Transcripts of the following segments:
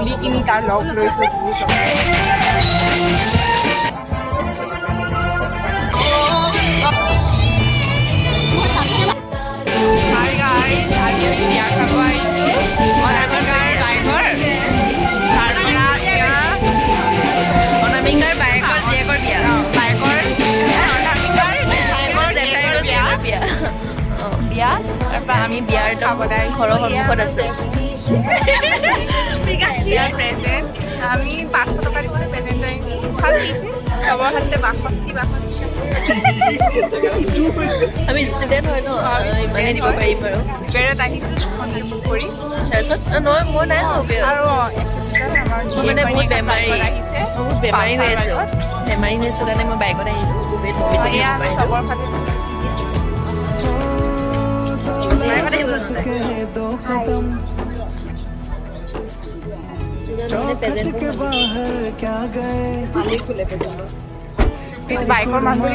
খুলি কিনি তাৰ লগ লৈছোঁ। হাই গাইজ, আজি আমি বিয়া খাব আহিছোঁ অনামিকাৰ বাইকৰ অনামিকাৰ বায়েকৰ জীয়েকৰ বিয়া। বাইকৰ অনামিকাৰ জেঠাইকৰ জীয়েকৰ বিয়া। বিয়া তাৰপৰা আমি বিয়াৰ একদম ঘৰৰ সন্মুখত আছোঁ। বিয়াৰ প্ৰেজেণ্ট আমি 500 টকা দিব প্ৰেজেণ্ট চবৰ হাততে 62 আমি ষ্টুডেণ্ট হয় ন, ইমানেই দিব পাৰিম আৰু। বেৰত আহিছোঁ কৰি তাৰপিছত নহয় মই নাই আৰু মই মানে বহুত বেমাৰী হৈ আছোঁ। বেমাৰী হৈ আছোঁ কাৰণে মই বাইকত আহিলোঁ। খুবেই চবৰ ফালে বাইকৰ মানুহ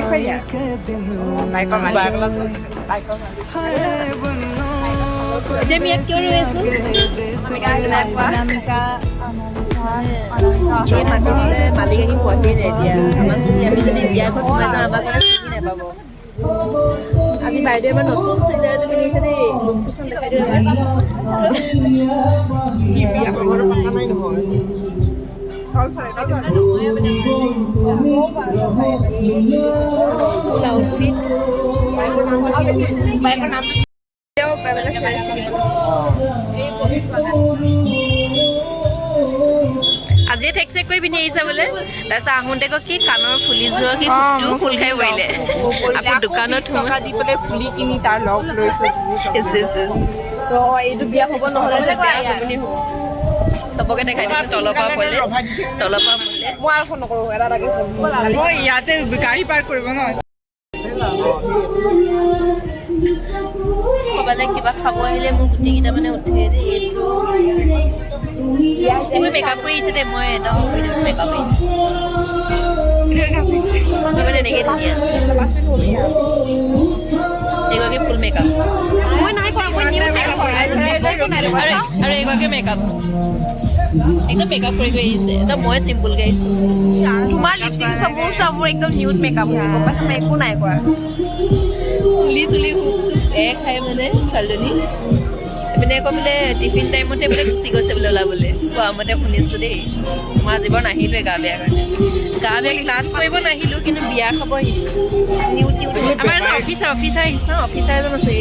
বাইকৰ এতিয়া আমি ইয়াত কিয় ৰৈ আছোঁ? এই মানুহলে মালিক আহি পোৱাহিয়ে নাই এতিয়া। আমাক আমি যদি বিয়া ঘৰত সোমাই যাওঁ আমাক মানে চিনি নাপাব। আজি বাইদেউ এবাৰ নতুন চুইজাৰটো পিন্ধিছে দেই। লুকটো দেখাই দিওঁ এবাৰ। আজিয়ে ঠেক চেক কৰি পিন্ধি আহিছা বোলে। তাৰপিছত আহোঁতে কি কাণৰ ফুলিযোৰৰ কি ফুটটো খোল খাই পৰিলে। আকৌ দোকানত টকা দি পেলাই ফুলি কিনি তাৰ লগ লৈছোঁ। এইটো বিয়া হ'ব নহ'লে চবকে দেখাই দিছোঁ তলৰ পৰা ওপৰলে, তলৰ পৰা ওপৰলে। মই আৰু ফোন নকৰোঁ, এটা মই ইয়াতে গাড়ী পাৰ্ক কৰিব ন। ক'বালে কিবা খাব আহিলে মোৰ গোটেইকেইটা মানে উঠে দেই। এইবোৰ মেকআপ কৰি আহিছে দেই, মই একদম মেকআপ মানে এনেকৈ ধুনীয়া এগৰাকী ফুল মেকআপ। মই নাই কৰা, মই আৰু এগৰাকী মেকআপ একদম মেকআপ কৰি আহিছে। একদম মই চিম্পুলকৈ আহিছোঁ। তোমাৰ লিপষ্টিক চব মোৰ একদম নিউড মেকআপ হৈছে, গম পাইছা? মই একো নাই কৰা। ফুলি চুলি খুব খাই মানে ছোৱালীজনী মানে আকৌ বোলে টিফিন টাইমতে বোলে গুচি গৈছে বোলে ওলাবলৈ। কোৱা মতে শুনিছোঁ দেই। মই আজিবাৰ নাহিলোৱে গা বেয়া কাৰণে। গা বেয়া ক্লাছ কৰিব নাহিলোঁ, কিন্তু বিয়া খাব আহিছোঁ। আমাৰ এজন অফিচাৰ আহিছে ন, অফিচাৰ এজন আছে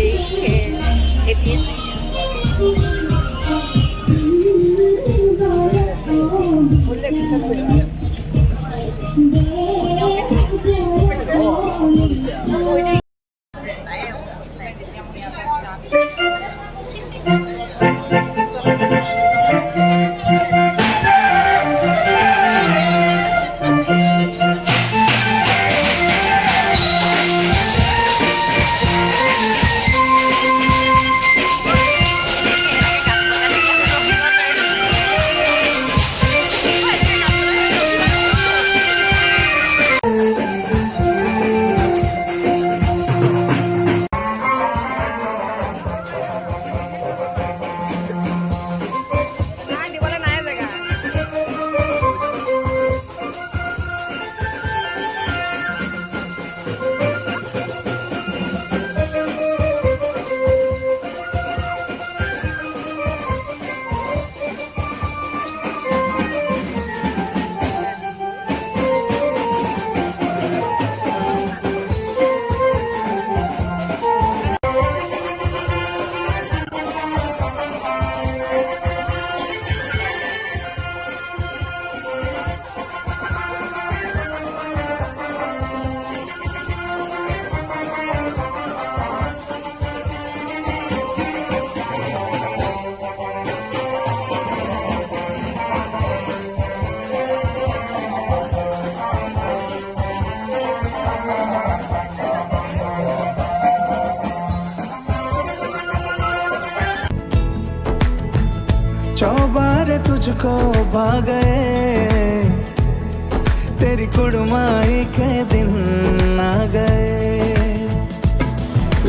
APSC। चौबारे तुझको भा गए, तेरी कुड़माई के दिन आ गए।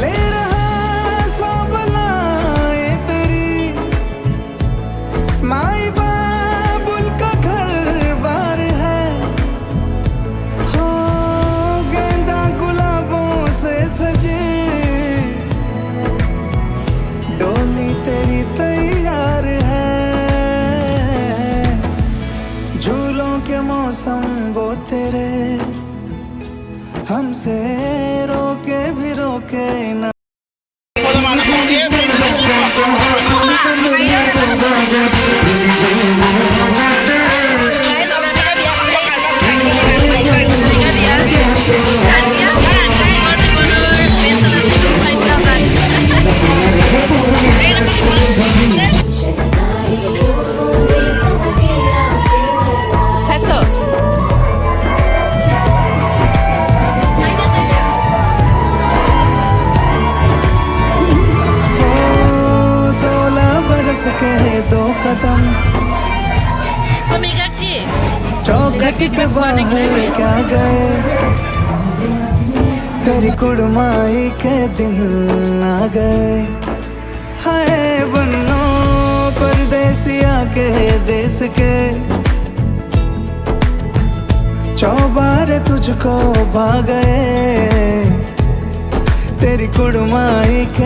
ले रहा सब लाए तेरी माई बाप हमसे रोके भी रोके ना के दो कदम चौखट के बाहर क्या गए तेरी कुड़माई के दिन आ गए हाय बन्नो परदेसिया के देश के चौबार तुझको भा गए तेरी कुड़माई के